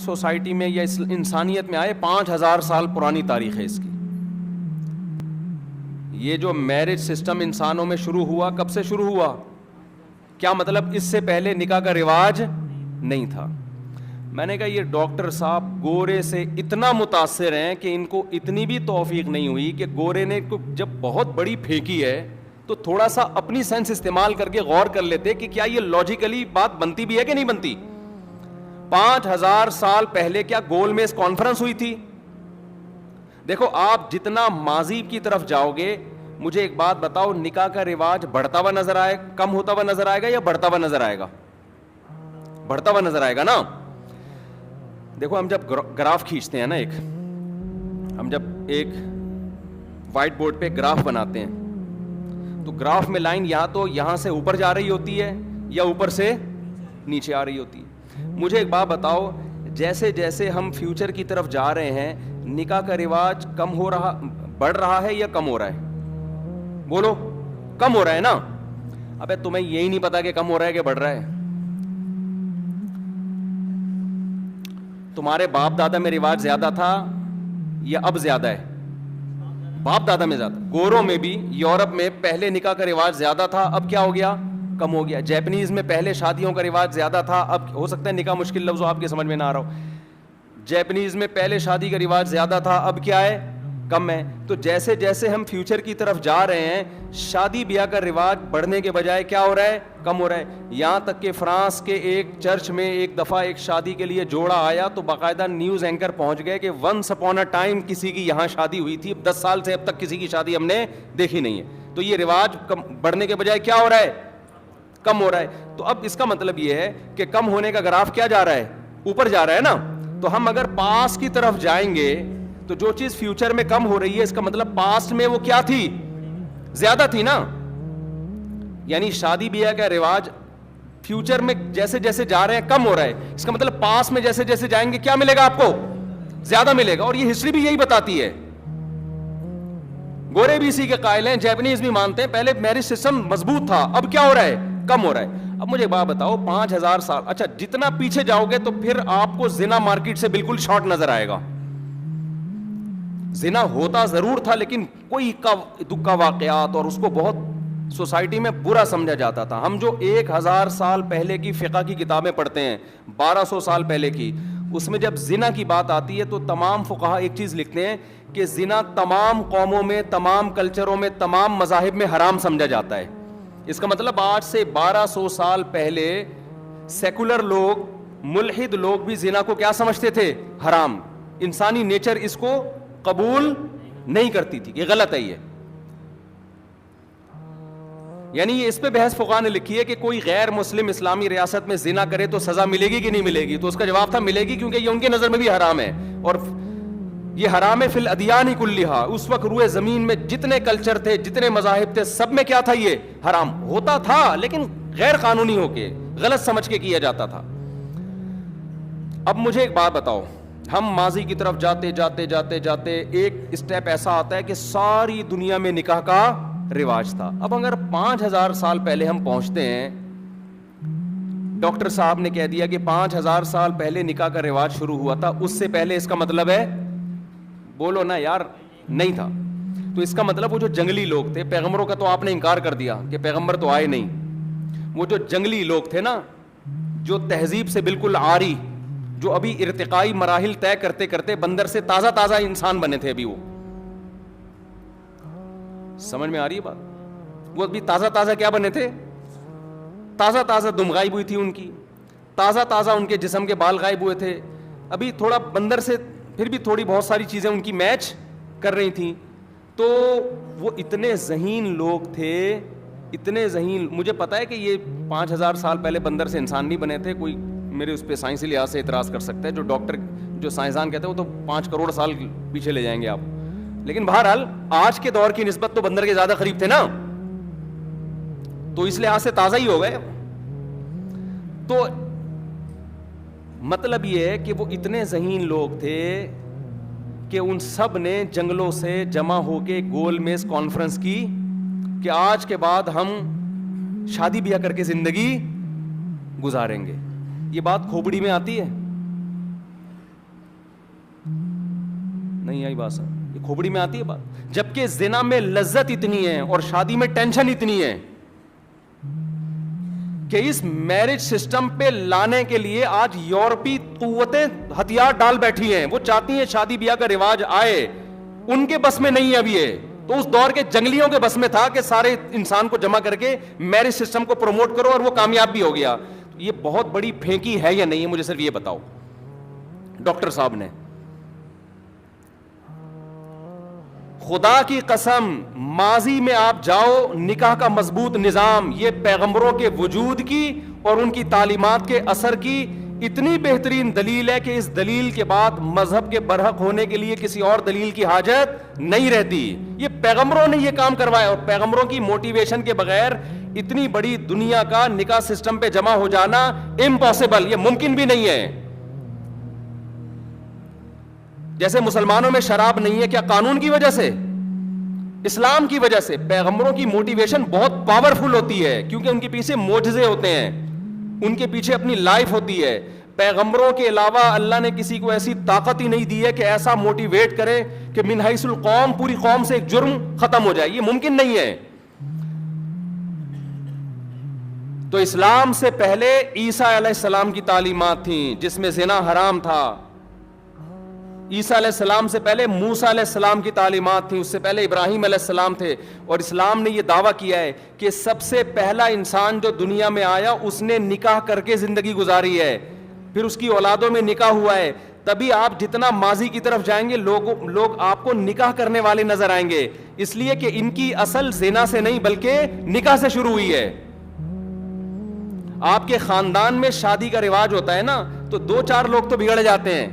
Society میں یا اس انسانیت میں آئے 5000 سال پرانی تاریخ ہے اس کی. یہ جو میرج سسٹم انسانوں میں شروع ہوا, کب سے شروع ہوا؟ کیا مطلب اس سے پہلے نکاح کا رواج نہیں تھا؟ میں نے کہا یہ ڈاکٹر صاحب گورے سے اتنا متاثر ہیں کہ ان کو اتنی بھی توفیق نہیں ہوئی کہ گورے نے جب بہت بڑی پھینکی ہے تو تھوڑا سا اپنی سینس استعمال کر کے غور کر لیتے کہ کیا یہ لاجیکلی بات بنتی بھی ہے کہ نہیں بنتی. 5000 سال پہلے کیا گول میز کانفرنس ہوئی تھی؟ دیکھو آپ جتنا ماضی کی طرف جاؤ گے, مجھے ایک بات بتاؤ, نکاح کا رواج بڑھتا ہوا نظر آئے, کم ہوتا ہوا نظر آئے گا یا بڑھتا ہوا نظر آئے گا؟ بڑھتا ہوا نظر آئے گا نا. دیکھو ہم جب گراف کھینچتے ہیں نا, ہم جب ایک وائٹ بورڈ پہ گراف بناتے ہیں تو گراف میں لائن یا تو یہاں سے اوپر جا رہی ہوتی ہے یا اوپر سے نیچے آ رہی ہوتی ہے. مجھے ایک بات بتاؤ, جیسے جیسے ہم فیوچر کی طرف جا رہے ہیں نکاح کا رواج کم ہو رہا, بڑھ رہا ہے یا کم ہو رہا ہے؟ بولو, کم ہو رہا ہے نا. ابے تمہیں یہی نہیں پتا کہ کم ہو رہا ہے کہ بڑھ رہا ہے. تمہارے باپ دادا میں رواج زیادہ تھا یا اب زیادہ ہے؟ باپ دادا میں زیادہ. گوروں میں بھی یورپ میں پہلے نکاح کا رواج زیادہ تھا, اب کیا ہو گیا؟ کم ہو گیا. جیپنیز میں پہلے شادیوں کا رواج زیادہ تھا, اب ہو سکتا ہے نکاح مشکل لفظ آپ کے سمجھ میں نہ آ رہا ہو. جیپنیز میں پہلے شادی کا رواج زیادہ تھا, اب کیا ہے؟ کم ہے. تو جیسے جیسے ہم فیوچر کی طرف جا رہے ہیں شادی بیاہ کا رواج بڑھنے کے بجائے کیا ہو رہا ہے؟ کم ہو رہا ہے. یہاں تک کہ فرانس کے ایک چرچ میں ایک دفعہ ایک شادی کے لیے جوڑا آیا تو باقاعدہ نیوز اینکر پہنچ گئے کہ ونس اپون اے ٹائم کسی کی یہاں شادی ہوئی تھی, 10 سال سے اب تک کسی کی شادی ہم نے دیکھی نہیں ہے. تو یہ رواج بڑھنے کے بجائے کیا ہو رہا ہے؟ کم ہو رہا ہے. تو اب اس کا مطلب یہ ہے کہ کم ہونے کا گراف کیا جا رہا ہے؟ اوپر جا رہا ہے نا. تو ہم اگر پاس کی طرف جائیں گے تو جو چیز فیوچر میں کم ہو رہی ہے اس کا مطلب پاسٹ میں وہ کیا تھی؟ زیادہ تھی نا. یعنی شادی بیاہ کا رواج فیوچر میں جیسے جیسے جا رہے ہیں کم ہو رہا ہے, اس کا مطلب پاس میں جیسے جیسے جائیں گے کیا ملے گا آپ کو؟ زیادہ ملے گا. اور یہ ہسٹری بھی یہی بتاتی ہے. گورے بھی اسی کے قائل ہیں, جیپنیز بھی مانتے ہیں پہلے میرج سسٹم مضبوط تھا, اب کیا ہو رہا ہے؟ کم ہو رہا ہے. اب مجھے بات بتاؤ 5000 سال, اچھا جتنا پیچھے جاؤ گے تو پھر آپ کو زنا مارکیٹ سے بالکل شارٹ نظر آئے گا. زنا ہوتا ضرور تھا لیکن کوئی دکا واقعات اور اس کو بہت سوسائٹی میں برا سمجھا جاتا تھا. ہم جو 1000 سال پہلے کی فقہ کی کتابیں پڑھتے ہیں, 1200 سال پہلے کی, اس میں جب زنا کی بات آتی ہے تو تمام فقہا ایک چیز لکھتے ہیں کہ زنا تمام قوموں میں, تمام کلچروں میں, تمام مذاہب میں حرام سمجھا جاتا ہے. اس کا مطلب آج سے 1200 سال پہلے سیکولر لوگ, ملحد لوگ بھی زنا کو کیا سمجھتے تھے؟ حرام. انسانی نیچر اس کو قبول نہیں کرتی تھی, یہ غلط ہے. یہ یعنی اس پہ بحث فقہا نے لکھی ہے کہ کوئی غیر مسلم اسلامی ریاست میں زنا کرے تو سزا ملے گی کہ نہیں ملے گی؟ تو اس کا جواب تھا ملے گی, کیونکہ یہ ان کے نظر میں بھی حرام ہے, اور یہ حرام ہے فی الادیان کلھا. اس وقت روئے زمین میں جتنے کلچر تھے, جتنے مذاہب تھے, سب میں کیا تھا؟ یہ حرام ہوتا تھا لیکن غیر قانونی ہو کے, غلط سمجھ کے کیا جاتا تھا. اب مجھے ایک بات بتاؤ, ہم ماضی کی طرف جاتے جاتے جاتے جاتے ایک اسٹیپ ایسا آتا ہے کہ ساری دنیا میں نکاح کا رواج تھا. اب اگر 5000 سال پہلے ہم پہنچتے ہیں, ڈاکٹر صاحب نے کہہ دیا کہ 5000 سال پہلے نکاح کا رواج شروع ہوا تھا, اس سے پہلے اس کا مطلب ہے, بولو نا یار, نہیں تھا. تو اس کا مطلب وہ جو جنگلی لوگ تھے, پیغمبروں کا تو آپ نے انکار کر دیا کہ پیغمبر تو آئے نہیں, وہ جو جنگلی لوگ تھے نا, جو تہذیب سے بالکل عاری, جو ابھی ارتقائی مراحل طے کرتے کرتے بندر سے تازہ تازہ انسان بنے تھے, ابھی وہ, سمجھ میں آ رہی ہے بات؟ وہ ابھی تازہ تازہ کیا بنے تھے؟ تازہ تازہ دم غائب ہوئی تھی ان کی, تازہ تازہ ان کے جسم کے بال غائب ہوئے تھے, ابھی تھوڑا بندر سے پھر بھی تھوڑی بہت ساری چیزیں ان کی میچ کر رہی تھیں. تو وہ اتنے ذہین لوگ تھے, اتنے ذہین. مجھے پتا ہے کہ یہ 5000 سال پہلے بندر سے انسان نہیں بنے تھے. کوئی میرے اس پہ سائنسی لحاظ سے اعتراض کر سکتا ہے, جو ڈاکٹر, جو سائنسدان کہتے ہیں وہ تو 5 کروڑ سال پیچھے لے جائیں گے آپ, لیکن بہرحال آج کے دور کی نسبت تو بندر کے زیادہ قریب تھے نا, تو اس لحاظ سے تازہ ہی ہو گئے. تو مطلب یہ ہے کہ وہ اتنے ذہین لوگ تھے کہ ان سب نے جنگلوں سے جمع ہو کے گول میز کانفرنس کی کہ آج کے بعد ہم شادی بیاہ کر کے زندگی گزاریں گے. یہ بات کھوپڑی میں آتی ہے؟ نہیں آئی بات سر، یہ کھوپڑی میں آتی ہے بات. جبکہ زنا میں لذت اتنی ہے اور شادی میں ٹینشن اتنی ہے کہ اس میرج سسٹم پہ لانے کے لیے آج یورپی قوتیں ہتھیار ڈال بیٹھی ہیں. وہ چاہتی ہیں شادی بیاہ کا رواج آئے، ان کے بس میں نہیں ہے ابھی یہ. تو اس دور کے جنگلیوں کے بس میں تھا کہ سارے انسان کو جمع کر کے میرج سسٹم کو پروموٹ کرو، اور وہ کامیاب بھی ہو گیا. یہ بہت بڑی پھینکی ہے یا نہیں ہے، مجھے صرف یہ بتاؤ ڈاکٹر صاحب نے. خدا کی قسم ماضی میں آپ جاؤ، نکاح کا مضبوط نظام یہ پیغمبروں کے وجود کی اور ان کی تعلیمات کے اثر کی اتنی بہترین دلیل ہے کہ اس دلیل کے بعد مذہب کے برحق ہونے کے لیے کسی اور دلیل کی حاجت نہیں رہتی. یہ پیغمبروں نے یہ کام کروایا، اور پیغمبروں کی موٹیویشن کے بغیر اتنی بڑی دنیا کا نکاح سسٹم پہ جمع ہو جانا امپاسبل، یہ ممکن بھی نہیں ہے. جیسے مسلمانوں میں شراب نہیں ہے، کیا قانون کی وجہ سے؟ اسلام کی وجہ سے. پیغمبروں کی موٹیویشن بہت پاورفل ہوتی ہے کیونکہ ان کے پیچھے معجزے ہوتے ہیں، ان کے پیچھے اپنی لائف ہوتی ہے. پیغمبروں کے علاوہ اللہ نے کسی کو ایسی طاقت ہی نہیں دی ہے کہ ایسا موٹیویٹ کرے کہ من حیث القوم پوری قوم سے ایک جرم ختم ہو جائے. یہ ممکن نہیں ہے. تو اسلام سے پہلے عیسیٰ علیہ السلام کی تعلیمات تھیں جس میں زنا حرام تھا. عیسیٰ علیہ السلام سے پہلے موسیٰ علیہ السلام کی تعلیمات تھیں، اس سے پہلے ابراہیم علیہ السلام تھے. اور اسلام نے یہ دعویٰ کیا ہے کہ سب سے پہلا انسان جو دنیا میں آیا اس نے نکاح کر کے زندگی گزاری ہے، پھر اس کی اولادوں میں نکاح ہوا ہے. تبھی آپ جتنا ماضی کی طرف جائیں گے لوگ آپ کو نکاح کرنے والے نظر آئیں گے، اس لیے کہ ان کی اصل زنا سے نہیں بلکہ نکاح سے شروع ہوئی ہے. آپ کے خاندان میں شادی کا رواج ہوتا ہے نا، تو 2-4 لوگ تو بگڑ جاتے ہیں،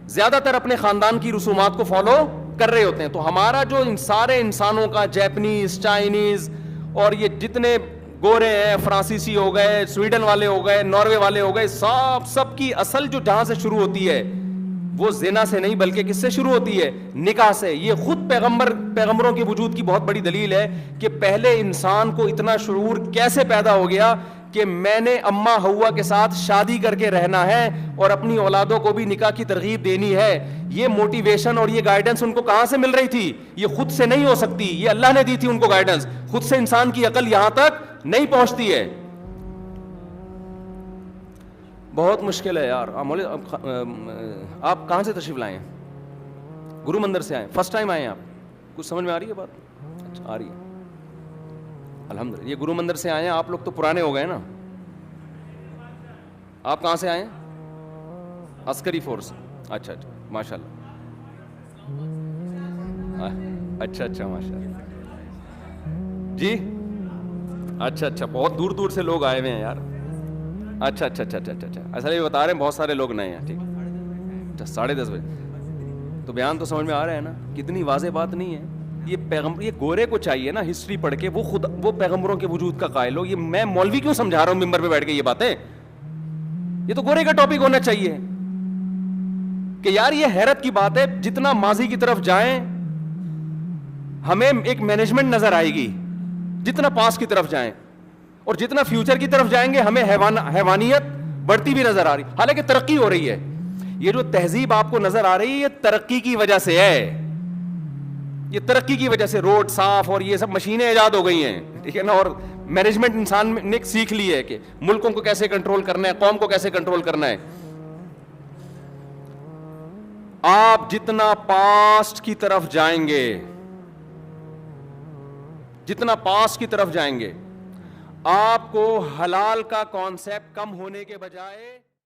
زیادہ تر اپنے خاندان کی رسومات کو فالو کر رہے ہوتے ہیں. تو ہمارا جو ان سارے انسانوں کا جیپنیز، چائنیز اور یہ جتنے گورے ہیں، فرانسیسی ہو گئے، سویڈن والے ہو گئے، ناروے والے ہو گئے، سب کی اصل جو جہاں سے شروع ہوتی ہے وہ زنا سے نہیں بلکہ کس سے شروع ہوتی ہے؟ نکاح سے. یہ خود پیغمبروں کے وجود کی بہت بڑی دلیل ہے کہ پہلے انسان کو اتنا شعور کیسے پیدا ہو گیا کہ میں نے اماں ہوا کے ساتھ شادی کر کے رہنا ہے اور اپنی اولادوں کو بھی نکاح کی ترغیب دینی ہے. یہ موٹیویشن اور یہ گائیڈنس ان کو کہاں سے مل رہی تھی؟ یہ خود سے نہیں ہو سکتی، یہ اللہ نے دی تھی ان کو گائیڈنس. خود سے انسان کی عقل یہاں تک نہیں پہنچتی ہے. بہت مشکل ہے یار. آپ کہاں سے تشریف لائے ہیں؟ گرو مندر سے آئے؟ فرسٹ ٹائم آئے ہیں آپ؟ کچھ سمجھ میں آ رہی ہے بات؟ اچھا آ رہی ہے، الحمدللہ. یہ گرو مندر سے آئے ہیں. آپ لوگ تو پرانے ہو گئے نا. آپ کہاں سے آئے ہیں؟ عسکری فورس. اچھا اچھا ماشاء اللہ. اچھا ماشاء اللہ جی. اچھا بہت دور دور سے لوگ آئے ہوئے ہیں یار. اچھا ایسا یہ بتا رہے ہیں بہت سارے لوگ نئے ہیں. ٹھیک. اچھا 10:30 بجے تو بیان تو سمجھ میں آ رہا ہے نا، کتنی واضح بات نہیں ہے. یہ گورے کو چاہیے نا ہسٹری پڑھ کے وہ پیغمبروں کے وجود کا قائل ہو. یہ میں مولوی کیوں سمجھا رہا ہوں ممبر پہ بیٹھ کے یہ باتیں؟ یہ تو گورے کا ٹاپک ہونا چاہیے کہ یار یہ حیرت کی بات ہے، جتنا ماضی کی طرف جائیں ہمیں ایک مینجمنٹ نظر آئے گی، جتنا پاس کی طرف جائیں، اور جتنا فیوچر کی طرف جائیں گے ہمیں حیوانیت بڑھتی بھی نظر آ رہی. حالانکہ ترقی ہو رہی ہے. یہ جو تہذیب آپ کو نظر آ رہی ہے یہ ترقی کی وجہ سے ہے. یہ ترقی کی وجہ سے روڈ صاف اور یہ سب مشینیں ایجاد ہو گئی ہیں، ٹھیک ہے نا. اور مینجمنٹ انسان نے سیکھ لی ہے کہ ملکوں کو کیسے کنٹرول کرنا ہے، قوم کو کیسے کنٹرول کرنا ہے. آپ جتنا پاسٹ کی طرف جائیں گے، جتنا پاسٹ کی طرف جائیں گے، آپ کو حلال کا کانسیپٹ کم ہونے کے بجائے